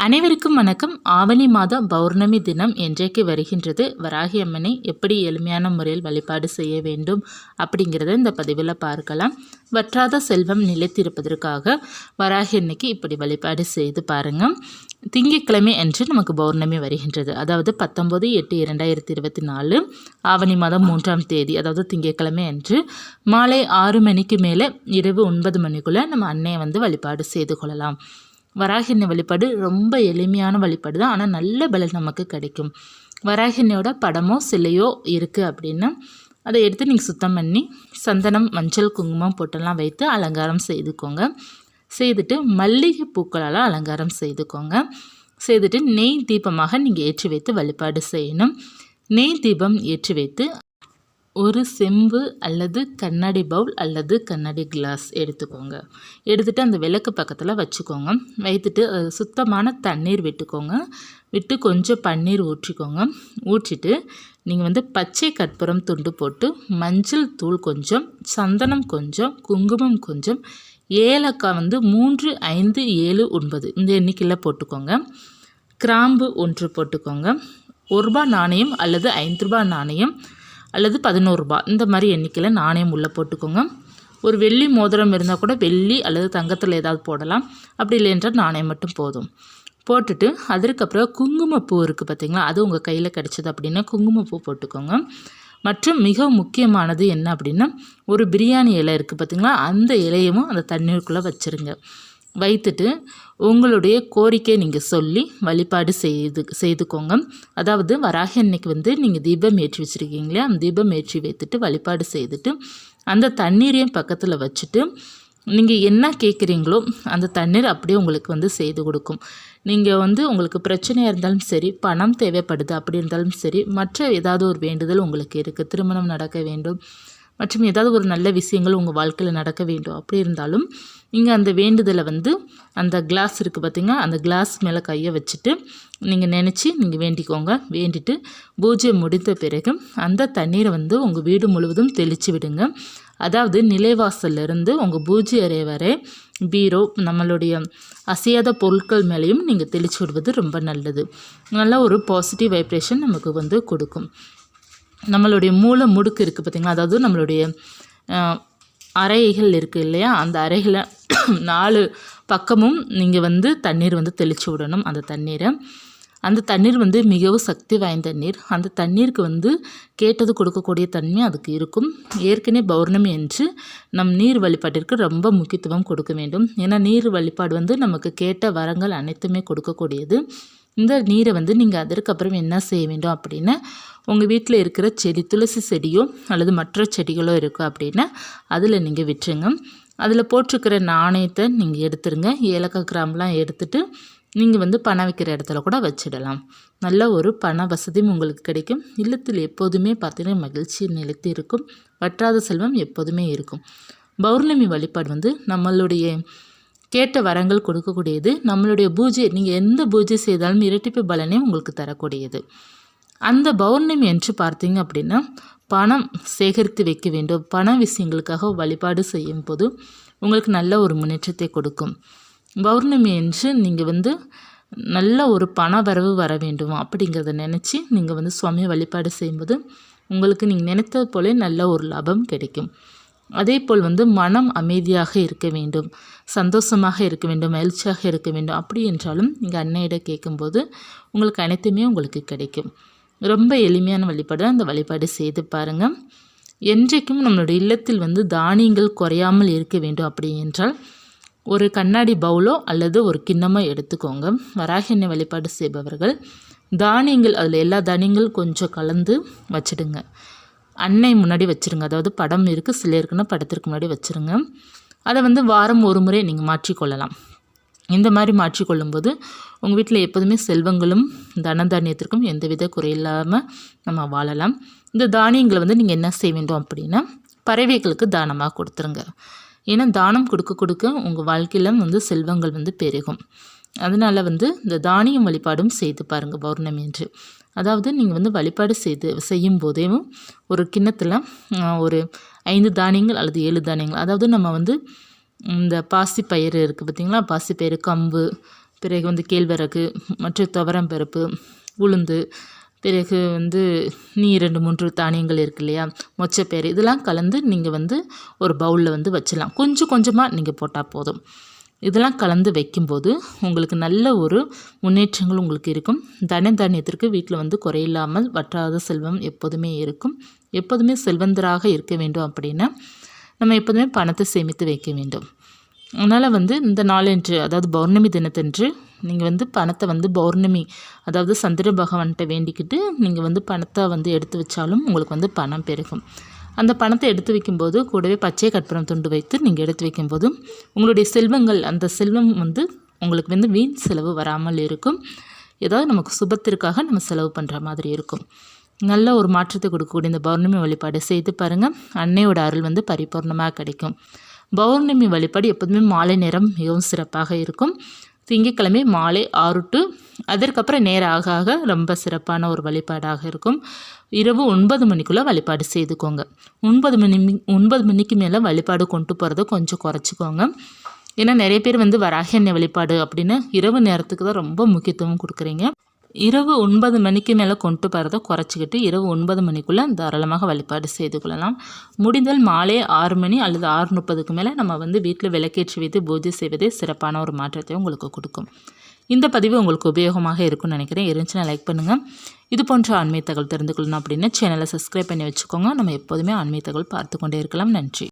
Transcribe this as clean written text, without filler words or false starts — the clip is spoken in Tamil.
அனைவருக்கும் வணக்கம். ஆவணி மாத பௌர்ணமி தினம் என்றைக்கு வருகின்றது, வராகி அம்மனை எப்படி எளிமையான முறையில் வழிபாடு செய்ய வேண்டும் அப்படிங்கிறத இந்த பதிவில் பார்க்கலாம். வற்றாத செல்வம் நிலைத்திருப்பதற்காக வராகி அன்னைக்கு இப்படி வழிபாடு செய்து பாருங்கள். திங்கட்கிழமை அன்று நமக்கு பௌர்ணமி வருகின்றது. அதாவது 19/8/2024 ஆவணி மாதம் 3ஆம் தேதி, அதாவது திங்கட்கிழமை அன்று மாலை 6 மணிக்கு மேலே இரவு 9 மணிக்குள்ளே நம்ம அன்னையை வழிபாடு செய்து கொள்ளலாம். வராகி அன்னை வழிபாடு ரொம்ப எளிமையான வழிபாடு தான், ஆனால் நல்ல பலன் நமக்கு கிடைக்கும். வராகி அன்னையோட படமோ சிலையோ இருக்குது அப்படின்னா அதை எடுத்து நீங்கள் சுத்தம் பண்ணி சந்தனம், மஞ்சள், குங்குமம் போட்டெல்லாம் வைத்து அலங்காரம் செய்துக்கோங்க. செய்துட்டு மல்லிகை பூக்களால் அலங்காரம் செய்துக்கோங்க. செய்துட்டு நெய் தீபமாக நீங்கள் ஏற்றி வைத்து வழிபாடு செய்யணும். நெய் தீபம் ஏற்றி வைத்து ஒரு செம்பு அல்லது கண்ணாடி பவுல் அல்லது கண்ணாடி கிளாஸ் எடுத்துக்கோங்க. எடுத்துகிட்டு அந்த விளக்கு பக்கத்தில் வச்சுக்கோங்க. வைத்துட்டு சுத்தமான தண்ணீர் விட்டுக்கோங்க. விட்டு கொஞ்சம் பன்னீர் ஊற்றிக்கோங்க. ஊற்றிட்டு நீங்கள் பச்சை கற்பூரம் துண்டு போட்டு மஞ்சள் தூள் கொஞ்சம், சந்தனம் கொஞ்சம், குங்குமம் கொஞ்சம், ஏலக்காய் 3, 5, 7, 9 இந்த எண்ணிக்கையில் போட்டுக்கோங்க. கிராம்பு 1 போட்டுக்கோங்க. ₹1 நாணயம் அல்லது ₹5 நாணயம் அல்லது ₹11 இந்த மாதிரி எண்ணிக்கையில் நாணயம் உள்ளே போட்டுக்கோங்க. ஒரு வெள்ளி மோதிரம் இருந்தால் கூட வெள்ளி அல்லது தங்கத்தில் ஏதாவது போடலாம். அப்படி இல்லைன்றால் நாணயம் மட்டும் போதும். போட்டுட்டு அதற்கப்புறம் குங்குமப்பூ இருக்குது பார்த்திங்களா, அது உங்கள் கையில் கிடச்சிது அப்படின்னா குங்குமப்பூ போட்டுக்கோங்க. மற்றும் மிக முக்கியமானது என்ன அப்படின்னா, ஒரு பிரியாணி இலை இருக்குது பார்த்திங்களா, அந்த இலையும் அந்த தண்ணீருக்குள்ளே வச்சுருங்க. வைத்துட்டு உங்களுடைய கோரிக்கை நீங்கள் சொல்லி வழிபாடு செய்துக்கோங்க. அதாவது வராகி அன்னைக்கு நீங்கள் தீபம் ஏற்றி வச்சுருக்கீங்களே, அந்த தீபம் ஏற்றி வைத்துட்டு வழிபாடு செய்துட்டு அந்த தண்ணீரையும் பக்கத்தில் வச்சுட்டு நீங்கள் என்ன கேட்குறீங்களோ அந்த தண்ணீர் அப்படியே உங்களுக்கு செய்து கொடுக்கும். நீங்கள் உங்களுக்கு பிரச்சனையாக இருந்தாலும் சரி, பணம் தேவைப்படுது அப்படி இருந்தாலும் சரி, மற்ற ஏதாவது ஒரு வேண்டுதல் உங்களுக்கு இருக்குது, திருமணம் நடக்க வேண்டும் மற்றும் ஏதாவது ஒரு நல்ல விஷயங்கள் உங்கள் வாழ்க்கையில் நடக்க வேண்டும் அப்படி இருந்தாலும் நீங்கள் அந்த வேண்டுதலை அந்த கிளாஸ் இருக்குது பார்த்திங்கன்னா, அந்த கிளாஸ் மேலே கையை வச்சுட்டு நீங்கள் நினச்சி நீங்கள் வேண்டிக்கோங்க. வேண்டிட்டு பூஜை முடிந்த பிறகு அந்த தண்ணீரை உங்கள் வீடு முழுவதும் தெளித்து விடுங்க. அதாவது நிலைவாசல்லிருந்து உங்கள் பூஜை அறை வரை பீரோ, நம்மளுடைய அசையாத பொருட்கள் மேலேயும் நீங்கள் தெளித்து விடுவது ரொம்ப நல்லது. நல்ல ஒரு பாசிட்டிவ் வைப்ரேஷன் நமக்கு கொடுக்கும். நம்மளுடைய மூளை முடுக்கு இருக்குது பார்த்திங்களா, அதாவது நம்மளுடைய அறைகள் இருக்குது இல்லையா, அந்த அறைகளை 4 பக்கமும் நீங்கள் தண்ணீர் தெளித்து விடணும். அந்த தண்ணீர் மிகவும் சக்தி வாய்ந்த நீர். அந்த தண்ணீருக்கு கேட்டது கொடுக்கக்கூடிய தன்மை அதுக்கு இருக்கும். ஏற்கனவே பௌர்ணமி என்று நம் நீர் வழிபாட்டிற்கு ரொம்ப முக்கியத்துவம் கொடுக்க வேண்டும். ஏன்னா நீர் வழிபாடு நமக்கு கேட்ட வரங்கள் அனைத்துமே கொடுக்கக்கூடியது. இந்த நீரை நீங்கள் அதற்கப்புறம் என்ன செய்ய வேண்டும் அப்படின்னா, உங்கள் வீட்டில் இருக்கிற செடி, துளசி செடியோ அல்லது மற்ற செடிகளோ இருக்குது அப்படின்னா அதில் நீங்கள் விட்டுருங்க. அதில் போட்டிருக்கிற நாணயத்தை நீங்கள் எடுத்துருங்க. ஏலக்காய், கிராம்பெலாம் எடுத்துகிட்டு நீங்கள் பணம் வைக்கிற இடத்துல கூட வச்சிடலாம். நல்ல ஒரு பண வசதியும் உங்களுக்கு கிடைக்கும். இல்லத்தில் எப்போதுமே பார்த்தீங்கன்னா மகிழ்ச்சி நிலைத்து இருக்கும். வற்றாத செல்வம் எப்போதுமே இருக்கும். பௌர்ணமி வழிபாடு நம்மளுடைய கேட்ட வரங்கள் கொடுக்கக்கூடியது. நம்மளுடைய பூஜை, நீங்கள் எந்த பூஜை செய்தாலும் இரட்டிப்பு பலனையும் உங்களுக்கு தரக்கூடியது. அந்த பௌர்ணமி என்று பார்த்தீங்க அப்படின்னா பணம் சேகரித்து வைக்க வேண்டும். பண விஷயங்களுக்காக வழிபாடு செய்யும் போது உங்களுக்கு நல்ல ஒரு முன்னேற்றத்தை கொடுக்கும். பௌர்ணமி என்று நீங்கள் நல்ல ஒரு பண வரவு வர வேண்டும் அப்படிங்கிறத நினச்சி நீங்கள் சுவாமியை வழிபாடு செய்யும்போது உங்களுக்கு நீங்கள் நினைத்தது போல நல்ல ஒரு லாபம் கிடைக்கும். அதே போல் மனம் அமைதியாக இருக்க வேண்டும், சந்தோஷமாக இருக்க வேண்டும், மகிழ்ச்சியாக இருக்க வேண்டும். அப்படி என்றாலும் நீங்கள் அன்னையிடம் கேட்கும்போது உங்களுக்கு அனைத்துமே உங்களுக்கு கிடைக்கும். ரொம்ப எளிமையான வழிபாடு. அந்த வழிபாடு செய்து பாருங்கள். என்றைக்கும் நம்மளுடைய இல்லத்தில் தானியங்கள் குறையாமல் இருக்க வேண்டும். அப்படி என்றால் ஒரு கண்ணாடி பவுலோ அல்லது ஒரு கிண்ணமோ எடுத்துக்கோங்க. வராகி அன்னை வழிபாடு செய்பவர்கள் தானியங்கள், அதில் எல்லா தானியங்களும் கொஞ்சம் கலந்து வச்சிடுங்க. அன்னை முன்னாடி வச்சுருங்க. அதாவது படம் இருக்குது, சிலை இருக்குன்னா படத்திற்கு முன்னாடி வச்சுருங்க. அதை வாரம் ஒரு முறை நீங்கள் மாற்றிக்கொள்ளலாம். இந்த மாதிரி மாற்றிக்கொள்ளும்போது உங்கள் வீட்டில் எப்போதுமே செல்வங்களும் தனதானியத்திற்கும் எந்தவித குறையில்லாமல் நம்ம வாழலாம். இந்த தானியங்களை நீங்கள் என்ன செய்ய வேண்டும் அப்படின்னா பறவைகளுக்கு தானமாக கொடுத்துருங்க. ஏன்னா தானம் கொடுக்க கொடுக்க உங்கள் வாழ்க்கையில் செல்வங்கள் பெருகும். அதனால் இந்த தானியம் வழிபாடும் செய்து பாருங்கள் பௌர்ணமி என்று. அதாவது நீங்கள் வழிபாடு செய்யும் போதே ஒரு கிண்ணத்தில் ஒரு 5 தானியங்கள் அல்லது 7 தானியங்கள், அதாவது நம்ம இந்த பாசிப்பயிறு இருக்குது பார்த்திங்களா, பாசிப்பயிறு, கம்பு, பிறகு வந்து கேழ்வரகு மற்றும் துவரம் பருப்பு, உளுந்து, பிறகு வந்து நீ 2 3 தானியங்கள் இருக்கு இல்லையா, மொச்சப்பயிறு, இதெல்லாம் கலந்து நீங்கள் வந்து ஒரு பவுலில் வந்து வச்சிடலாம். கொஞ்சம் கொஞ்சமாக நீங்கள் போட்டால் போதும். இதெல்லாம் கலந்து வைக்கும்போது உங்களுக்கு நல்ல ஒரு முன்னேற்றங்கள் உங்களுக்கு இருக்கும். தானியத்திற்கு வீட்டில் வந்து குறையில்லாமல் வற்றாத செல்வம் எப்போதுமே இருக்கும். எப்போதுமே செல்வந்தராக இருக்க வேண்டும் அப்படின்னா நம்ம எப்போதுமே பணத்தை சேமித்து வைக்க வேண்டும். அதனால் வந்து இந்த நாளன்று, அதாவது பௌர்ணமி தினத்தன்று நீங்கள் வந்து பணத்தை வந்து பௌர்ணமி, அதாவது சந்திர பகவான்கிட்ட வேண்டிக்கிட்டு நீங்கள் வந்து பணத்தை வந்து எடுத்து வச்சாலும் உங்களுக்கு வந்து பணம் பெருகும். அந்த பணத்தை எடுத்து வைக்கும்போது கூடவே பச்சை கற்பூரம் துண்டு வைத்து நீங்கள் எடுத்து வைக்கும்போது உங்களுடைய செல்வங்கள், அந்த செல்வம் வந்து உங்களுக்கு வந்து வீண் செலவு வராமல் இருக்கும். ஏதாவது நமக்கு சுபத்திற்காக நம்ம செலவு பண்ணுற மாதிரி இருக்கும். நல்ல ஒரு மாற்றத்தை கொடுக்கக்கூடிய இந்த பௌர்ணமி வழிபாடு செய்து பாருங்கள். அன்னையோட அருள் வந்து பரிபூர்ணமாக கிடைக்கும். பௌர்ணமி வழிபாடு எப்போதுமே மாலை நேரம் மிகவும் சிறப்பாக இருக்கும். திங்கட்கிழமை மாலை 6 to அதற்கப்புறம் நேரம் ஆக ஆக ரொம்ப சிறப்பான ஒரு வழிபாடாக இருக்கும். இரவு 9 மணிக்குள்ளே வழிபாடு செய்துக்கோங்க. 9 மணிக்கு மேலே வழிபாடு கொண்டு போகிறத கொஞ்சம் குறைச்சிக்கோங்க. ஏன்னா நிறைய பேர் வந்து வராகி அன்னை வழிபாடு அப்படின்னு இரவு நேரத்துக்கு தான் ரொம்ப முக்கியத்துவம் கொடுக்குறீங்க. இரவு 9 மணிக்கு மேலே கொண்டு போகிறத குறைச்சிக்கிட்டு இரவு 9 மணிக்குள்ளே தாராளமாக வழிபாடு செய்து கொள்ளலாம். முடிந்தால் மாலை 6 மணி அல்லது 6:30க்கு மேலே நம்ம வந்து வீட்டில் விளக்கேற்றி வைத்து பூஜை செய்வதே சிறப்பான ஒரு மாற்றத்தை உங்களுக்கு கொடுக்கும். இந்த பதிவு உங்களுக்கு உபயோகமாக இருக்கும்னு நினைக்கிறேன். இருந்துச்சுன்னா லைக் பண்ணுங்கள். இது போன்ற ஆன்மீக தகவல் தெரிந்து கொள்ளணும் அப்படின்னா சேனலை சப்ஸ்கிரைப் பண்ணி வச்சுக்கோங்க. நம்ம எப்போதுமே ஆன்மீக தகவல் பார்த்து கொண்டே இருக்கலாம். நன்றி.